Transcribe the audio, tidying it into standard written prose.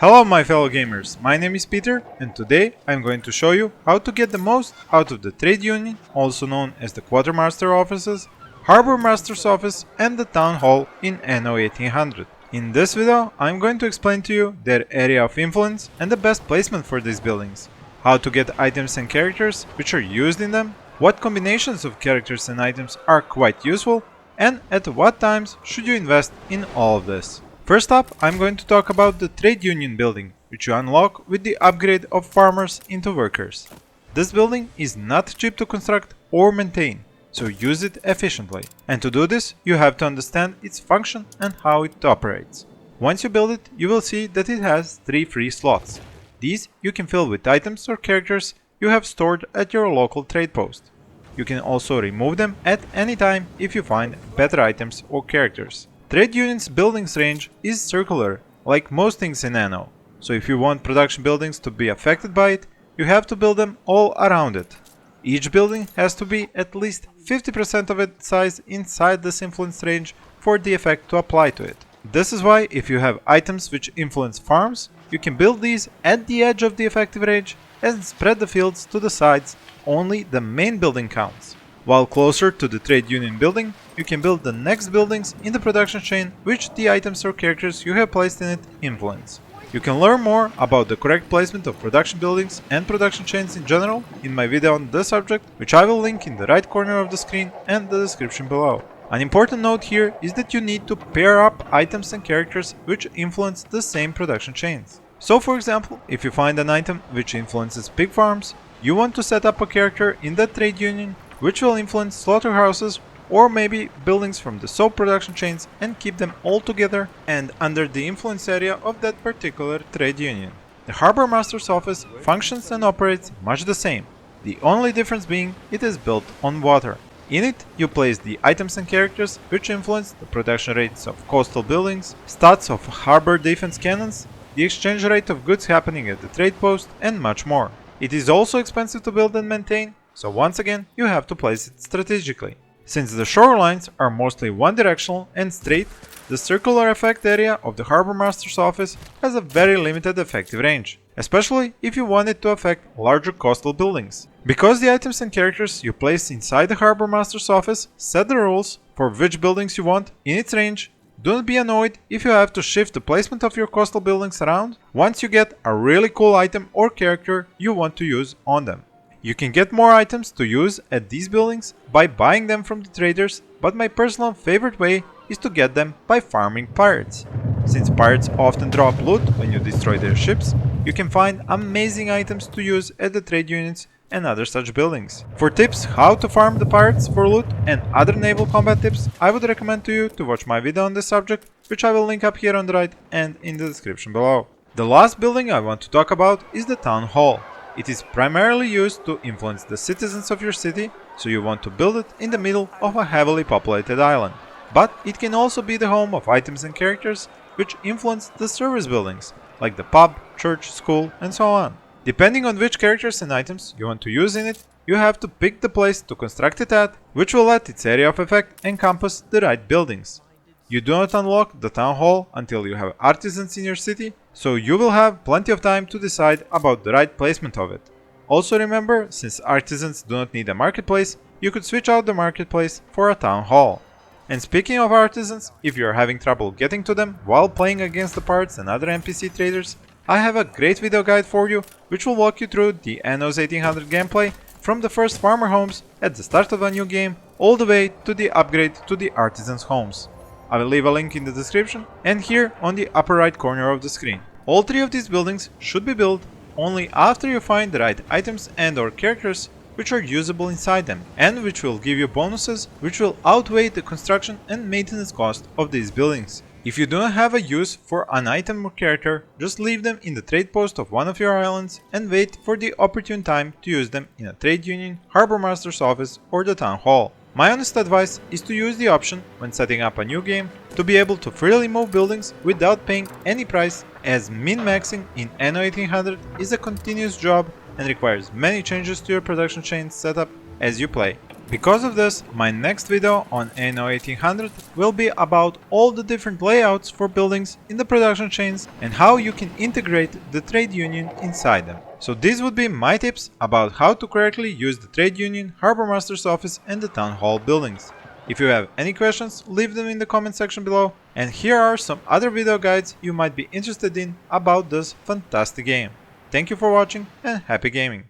Hello my fellow gamers, my name is Peter and today I'm going to show you how to get the most out of the trade union, also known as the quartermaster offices, Harbourmaster's office and the town hall in Anno 1800. In this video I'm going to explain to you their area of influence and the best placement for these buildings, how to get items and characters which are used in them, what combinations of characters and items are quite useful, and at what times should you invest in all of this. First up, I'm going to talk about the trade union building, which you unlock with the upgrade of farmers into workers. This building is not cheap to construct or maintain, so use it efficiently. And to do this, you have to understand its function and how it operates. Once you build it, you will see that it has 3 free slots. These you can fill with items or characters you have stored at your local trade post. You can also remove them at any time if you find better items or characters. Trade Union's buildings range is circular, like most things in Anno, so if you want production buildings to be affected by it, you have to build them all around it. Each building has to be at least 50% of its size inside this influence range for the effect to apply to it. This is why if you have items which influence farms, you can build these at the edge of the effective range and spread the fields to the sides, only the main building counts. While closer to the trade union building, you can build the next buildings in the production chain which the items or characters you have placed in it influence. You can learn more about the correct placement of production buildings and production chains in general in my video on this subject, which I will link in the right corner of the screen and the description below. An important note here is that you need to pair up items and characters which influence the same production chains. So for example, if you find an item which influences pig farms, you want to set up a character in that trade union which will influence slaughterhouses or maybe buildings from the soap production chains and keep them all together and under the influence area of that particular trade union. The Harbourmaster's office functions and operates much the same, the only difference being it is built on water. In it, you place the items and characters which influence the production rates of coastal buildings, stats of harbor defense cannons, the exchange rate of goods happening at the trade post, and much more. It is also expensive to build and maintain, so once again you have to place it strategically. Since the shorelines are mostly one-directional and straight, the circular effect area of the Harbourmaster's office has a very limited effective range, especially if you want it to affect larger coastal buildings. Because the items and characters you place inside the Harbourmaster's office set the rules for which buildings you want in its range, do not be annoyed if you have to shift the placement of your coastal buildings around once you get a really cool item or character you want to use on them. You can get more items to use at these buildings by buying them from the traders, but my personal favorite way is to get them by farming pirates. Since pirates often drop loot when you destroy their ships, you can find amazing items to use at the trade unions and other such buildings. For tips how to farm the pirates for loot and other naval combat tips, I would recommend to you to watch my video on this subject, which I will link up here on the right and in the description below. The last building I want to talk about is the town hall. It is primarily used to influence the citizens of your city, so you want to build it in the middle of a heavily populated island. But it can also be the home of items and characters which influence the service buildings, like the pub, church, school, and so on. Depending on which characters and items you want to use in it, you have to pick the place to construct it at, which will let its area of effect encompass the right buildings. You do not unlock the town hall until you have artisans in your city, so you will have plenty of time to decide about the right placement of it. Also remember, since artisans do not need a marketplace, you could switch out the marketplace for a town hall. And speaking of artisans, if you are having trouble getting to them while playing against the pirates and other NPC traders, I have a great video guide for you which will walk you through the Anno's 1800 gameplay from the first farmer homes at the start of a new game all the way to the upgrade to the artisans' homes. I will leave a link in the description and here on the upper right corner of the screen. All 3 of these buildings should be built only after you find the right items and or characters which are usable inside them and which will give you bonuses which will outweigh the construction and maintenance cost of these buildings. If you do not have a use for an item or character, just leave them in the trade post of one of your islands and wait for the opportune time to use them in a trade union, Harbourmaster's office or the town hall. My honest advice is to use the option when setting up a new game to be able to freely move buildings without paying any price, as min-maxing in Anno 1800 is a continuous job and requires many changes to your production chain setup as you play. Because of this, my next video on Anno 1800 will be about all the different layouts for buildings in the production chains and how you can integrate the trade union inside them. So these would be my tips about how to correctly use the trade union, Harbourmaster's office and the town hall buildings. If you have any questions, leave them in the comment section below, and here are some other video guides you might be interested in about this fantastic game. Thank you for watching and happy gaming!